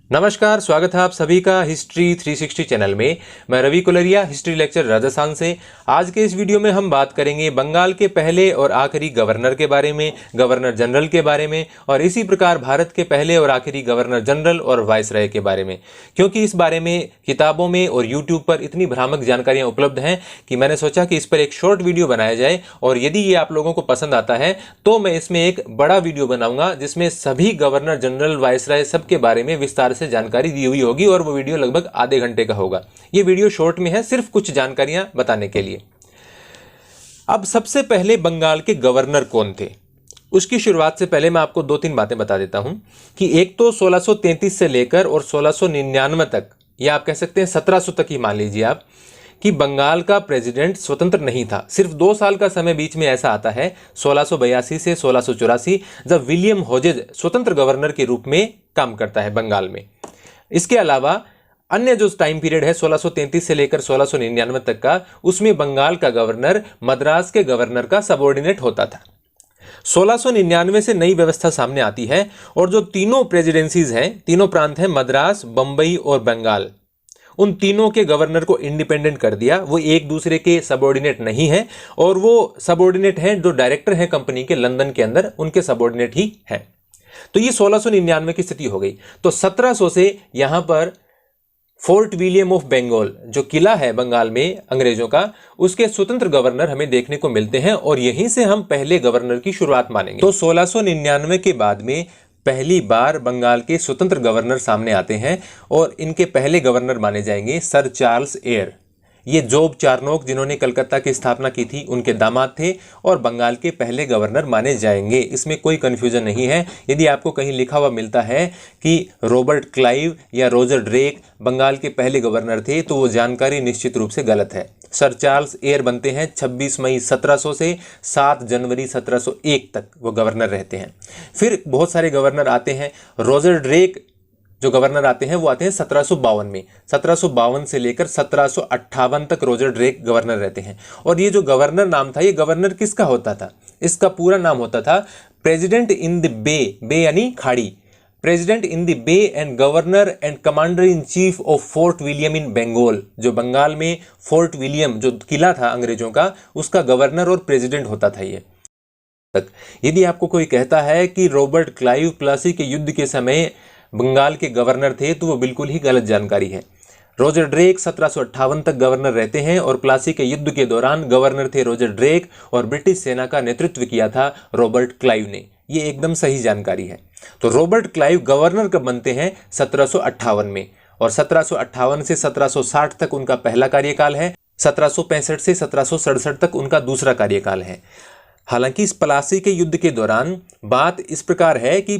नमस्कार, स्वागत है आप सभी का हिस्ट्री 360 चैनल में। मैं रवि कुलरिया, हिस्ट्री लेक्चर राजस्थान से। आज के इस वीडियो में हम बात करेंगे बंगाल के पहले और आखिरी गवर्नर के बारे में, गवर्नर जनरल के बारे में, और इसी प्रकार भारत के पहले और आखिरी गवर्नर जनरल और वाइसराय के बारे में। क्योंकि इस बारे में किताबों में और यूट्यूब पर इतनी भ्रामक जानकारियाँ उपलब्ध हैं कि मैंने सोचा कि इस पर एक शॉर्ट वीडियो बनाया जाए, और यदि ये आप लोगों को पसंद आता है तो मैं इसमें एक बड़ा वीडियो बनाऊंगा जिसमें सभी गवर्नर जनरल, वाइसराय सबके बारे में विस्तार से जानकारी दी हुई होगी, और वो वीडियो लगभग आधे घंटे का होगा। ये वीडियो शॉर्ट में है, सिर्फ कुछ जानकारियां बताने के लिए। अब सबसे पहले बंगाल के गवर्नर कौन थे, उसकी शुरुआत से पहले मैं आपको दो तीन बातें बता देता हूं कि एक तो 1633 से लेकर और 1699 तक, या आप कह सकते हैं 1700 तक ही मान लीजिए आप, कि बंगाल का प्रेसिडेंट स्वतंत्र नहीं था। सिर्फ 2 साल का समय बीच में ऐसा आता है 1682 से 1684, जब विलियम होजेज स्वतंत्र गवर्नर के रूप में काम करता है बंगाल में। इसके अलावा अन्य जो टाइम पीरियड है 1633 से लेकर 1699 तक का, उसमें बंगाल का गवर्नर मद्रास के गवर्नर का सबऑर्डिनेट होता था। 1699 से नई व्यवस्था सामने आती है, और जो तीनों प्रेसिडेंसीज हैं, तीनों प्रांत हैं, मद्रास, बंबई और बंगाल, उन तीनों के गवर्नर को इंडिपेंडेंट कर दिया। वो एक दूसरे के सबऑर्डिनेट नहीं है, और वो सबऑर्डिनेट हैं जो डायरेक्टर हैं कंपनी के लंदन के अंदर, उनके सबऑर्डिनेट ही हैं। तो ये 1699 की स्थिति हो गई। तो 1700 से यहां पर फोर्ट विलियम ऑफ बंगाल, जो किला है बंगाल में अंग्रेजों का, उसके स्वतंत्र गवर्नर हमें देखने को मिलते हैं, और यहीं से हम पहले गवर्नर की शुरुआत मानेंगे। तो 1699 के बाद में पहली बार बंगाल के स्वतंत्र गवर्नर सामने आते हैं, और इनके पहले गवर्नर माने जाएंगे सर चार्ल्स एयर। ये जोब चारनोक, जिन्होंने कलकत्ता की स्थापना की थी, उनके दामाद थे, और बंगाल के पहले गवर्नर माने जाएंगे। इसमें कोई कंफ्यूजन नहीं है। यदि आपको कहीं लिखा हुआ मिलता है कि रॉबर्ट क्लाइव या रोजर ड्रेक बंगाल के पहले गवर्नर थे, तो वो जानकारी निश्चित रूप से गलत है। सर चार्ल्स एयर बनते हैं 26 मई 1700 से 7 जनवरी 1701 तक वो गवर्नर रहते हैं। फिर बहुत सारे गवर्नर आते हैं। रोजर ड्रेक जो गवर्नर आते हैं वो आते हैं 1752 में। 1752 से लेकर 1758 तक रोजर ड्रेक गवर्नर रहते हैं। और ये जो गवर्नर नाम था, ये गवर्नर किसका होता था? इसका पूरा नाम होता था president in the bay, bay यानी खाड़ी, president in the bay and governor and commander in chief of Fort William in Bengal. जो बंगाल में फोर्ट विलियम जो किला था अंग्रेजों का, उसका गवर्नर और प्रेसिडेंट होता था ये तक। यदि आपको कोई कहता है कि रॉबर्ट क्लाइव प्लासी के युद्ध के समय बंगाल के गवर्नर थे, तो वो बिल्कुल ही गलत जानकारी है। रोजर ड्रेक 1758 तक गवर्नर रहते हैं, और प्लासी के युद्ध के दौरान गवर्नर थे रोजर ड्रेक, और ब्रिटिश सेना का नेतृत्व किया था रॉबर्ट क्लाइव ने। ये एकदम सही जानकारी है। तो रॉबर्ट क्लाइव गवर्नर कब बनते हैं? 1758 में, और 1758 से 1760 तक उनका पहला कार्यकाल है। 1765 से 1767 तक उनका दूसरा कार्यकाल है। हालांकि इस प्लासी के युद्ध के दौरान बात इस प्रकार है कि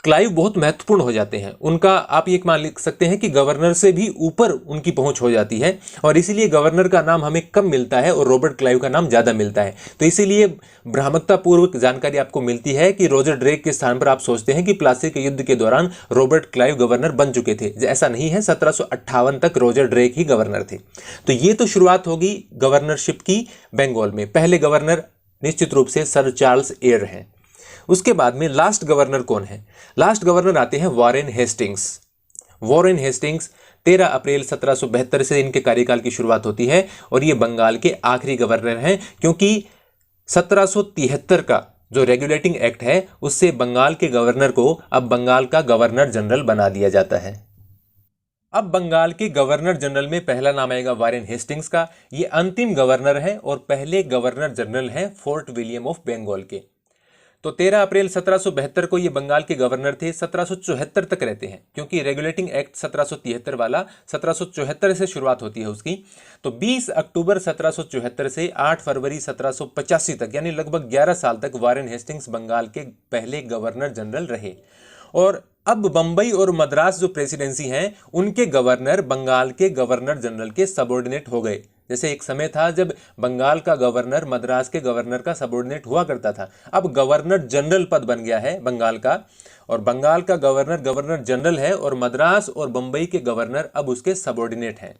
क्लाइव बहुत महत्वपूर्ण हो जाते हैं। उनका आप ये मान लिख सकते हैं कि गवर्नर से भी ऊपर उनकी पहुंच हो जाती है, और इसीलिए गवर्नर का नाम हमें कम मिलता है और रॉबर्ट क्लाइव का नाम ज़्यादा मिलता है। तो इसीलिए भ्रामकतापूर्वक जानकारी आपको मिलती है कि रोजर ड्रेक के स्थान पर आप सोचते हैं कि प्लासी के युद्ध के दौरान रॉबर्ट क्लाइव गवर्नर बन चुके थे। ऐसा नहीं है, 1758 तक रोजर ड्रेक ही गवर्नर थे। तो ये तो शुरुआत होगी गवर्नरशिप की बंगाल में। पहले गवर्नर निश्चित रूप से सर चार्ल्स एयर हैं। उसके बाद में लास्ट गवर्नर कौन है? लास्ट गवर्नर आते हैं वॉरेन हेस्टिंग्स। वॉरेन हेस्टिंग्स 13 अप्रैल 1772 से इनके कार्यकाल की शुरुआत होती है, और ये बंगाल के आखिरी गवर्नर हैं, क्योंकि 1773 का जो रेगुलेटिंग एक्ट है, उससे बंगाल के गवर्नर को अब बंगाल का गवर्नर जनरल बना दिया जाता है। अब बंगाल के गवर्नर जनरल में पहला नाम आएगा वॉरेन हेस्टिंग्स का। ये अंतिम गवर्नर है, और पहले गवर्नर जनरल हैं फोर्ट विलियम ऑफ बंगाल के। तो 13 अप्रैल 1772 को ये बंगाल के गवर्नर थे। 1774 तक रहते हैं, क्योंकि रेगुलेटिंग एक्ट 1773 वाला 1774 से शुरुआत होती है उसकी। तो 20 अक्टूबर 1774 से 8 फरवरी 1785 तक, यानी लगभग 11 साल तक वॉरेन हेस्टिंग्स बंगाल के पहले गवर्नर जनरल रहे। और अब बंबई और मद्रास जो प्रेसिडेंसी हैं, उनके गवर्नर बंगाल के गवर्नर जनरल के सबऑर्डिनेट हो गए। जैसे एक समय था जब बंगाल का गवर्नर मद्रास के गवर्नर का सबऑर्डिनेट हुआ करता था, अब गवर्नर जनरल पद बन गया है बंगाल का, और बंगाल का गवर्नर गवर्नर जनरल है, और मद्रास और बंबई के गवर्नर अब उसके सबऑर्डिनेट हैं।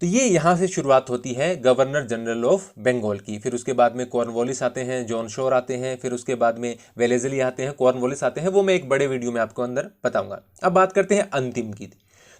तो ये यहाँ से शुरुआत होती है गवर्नर जनरल ऑफ बंगाल की। फिर उसके बाद में कॉर्नवालिस आते हैं, जॉन शोर आते हैं, फिर उसके बाद में वेलेस्ली आते हैं, कॉर्नवालिस आते हैं, वो मैं एक बड़े वीडियो में आपको अंदर बताऊंगा। अब बात करते हैं अंतिम की।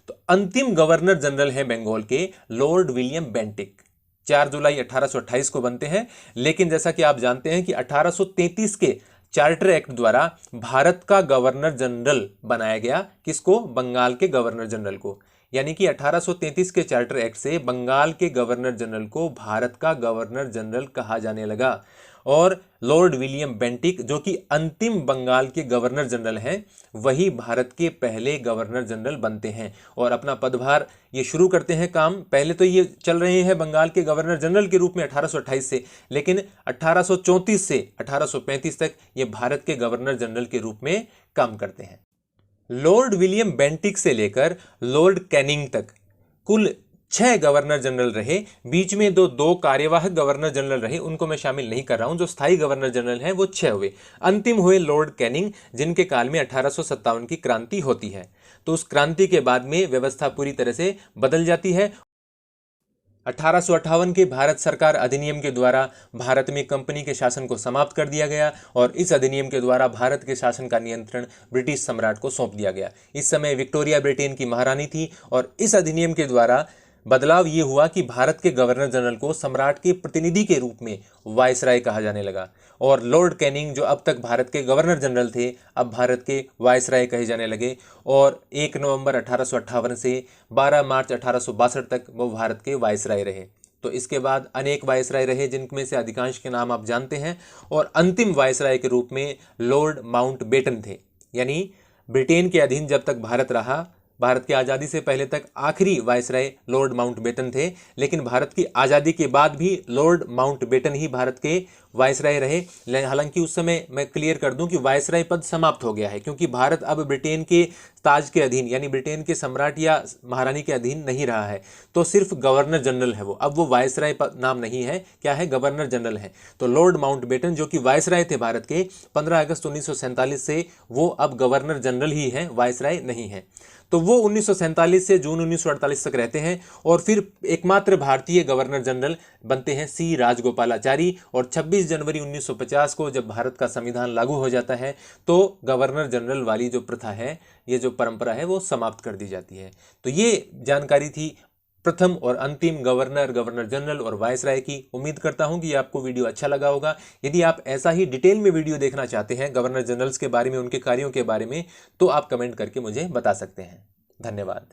तो अंतिम गवर्नर जनरल है बंगाल के लॉर्ड विलियम बेंटिक। 4 जुलाई 1828 को बनते हैं, लेकिन जैसा कि आप जानते हैं कि 1833 के चार्टर एक्ट द्वारा भारत का गवर्नर जनरल बनाया गया। किसको? बंगाल के गवर्नर जनरल को। यानी कि 1833 के चार्टर एक्ट से बंगाल के गवर्नर जनरल को भारत का गवर्नर जनरल कहा जाने लगा। और लॉर्ड विलियम बेंटिक जो कि अंतिम बंगाल के गवर्नर जनरल हैं, वही भारत के पहले गवर्नर जनरल बनते हैं और अपना पदभार ये शुरू करते हैं काम। पहले तो ये चल रहे हैं बंगाल के गवर्नर जनरल के रूप में 1828 से, लेकिन 1834 से 1835 तक ये भारत के गवर्नर जनरल के रूप में काम करते हैं। लॉर्ड विलियम बेंटिक से लेकर लॉर्ड कैनिंग तक कुल 6 गवर्नर जनरल रहे। बीच में दो कार्यवाहक गवर्नर जनरल रहे, उनको मैं शामिल नहीं कर रहा हूं। जो स्थायी गवर्नर जनरल हैं वो 6 हुए। अंतिम हुए लॉर्ड कैनिंग, जिनके काल में 1857 की क्रांति होती है। तो उस क्रांति के बाद में व्यवस्था पूरी तरह से बदल जाती है। 1858 के भारत सरकार अधिनियम के द्वारा भारत में कंपनी के शासन को समाप्त कर दिया गया और इस अधिनियम के द्वारा भारत के शासन का नियंत्रण ब्रिटिश सम्राट को सौंप दिया गया। इस समय विक्टोरिया ब्रिटेन की महारानी थी और इस अधिनियम के द्वारा बदलाव ये हुआ कि भारत के गवर्नर जनरल को सम्राट के प्रतिनिधि के रूप में वायसराय कहा जाने लगा और लॉर्ड कैनिंग जो अब तक भारत के गवर्नर जनरल थे, अब भारत के वायसराय कहे जाने लगे। और 1 नवंबर 1858 से 12 मार्च 1862 तक वो भारत के वायसराय रहे। तो इसके बाद अनेक वायसराय रहे, जिनमें से अधिकांश के नाम आप जानते हैं। और अंतिम वायसराय के रूप में लॉर्ड माउंटबेटन थे। यानी ब्रिटेन के अधीन जब तक भारत रहा, भारत की आज़ादी से पहले तक आखिरी वायसराय लॉर्ड माउंटबेटन थे, लेकिन भारत की आज़ादी के बाद भी लॉर्ड माउंटबेटन ही भारत के वायसराय रहे। हालांकि उस समय मैं क्लियर कर दूं कि वायसराय पद समाप्त हो गया है, क्योंकि भारत अब ब्रिटेन के ताज के अधीन यानी ब्रिटेन के सम्राट या महारानी के अधीन नहीं रहा है। तो सिर्फ गवर्नर जनरल है वो, अब वो वायसराय पद नाम नहीं है, क्या है? गवर्नर जनरल है। तो लॉर्ड माउंटबेटन जो कि वायसराय थे भारत के, 15 अगस्त 1947 से वो अब गवर्नर जनरल ही हैं, वायसराय नहीं है। तो वो 1947 से जून 1948 तक रहते हैं और फिर एकमात्र भारतीय गवर्नर जनरल बनते हैं सी राजगोपालाचारी। और 26 जनवरी 1950 को जब भारत का संविधान लागू हो जाता है तो गवर्नर जनरल वाली जो प्रथा है, ये जो परंपरा है, वो समाप्त कर दी जाती है। तो ये जानकारी थी प्रथम और अंतिम गवर्नर, गवर्नर जनरल और वायसराय की। उम्मीद करता हूं कि आपको वीडियो अच्छा लगा होगा। यदि आप ऐसा ही डिटेल में वीडियो देखना चाहते हैं गवर्नर जनरल्स के बारे में, उनके कार्यों के बारे में, तो आप कमेंट करके मुझे बता सकते हैं। धन्यवाद।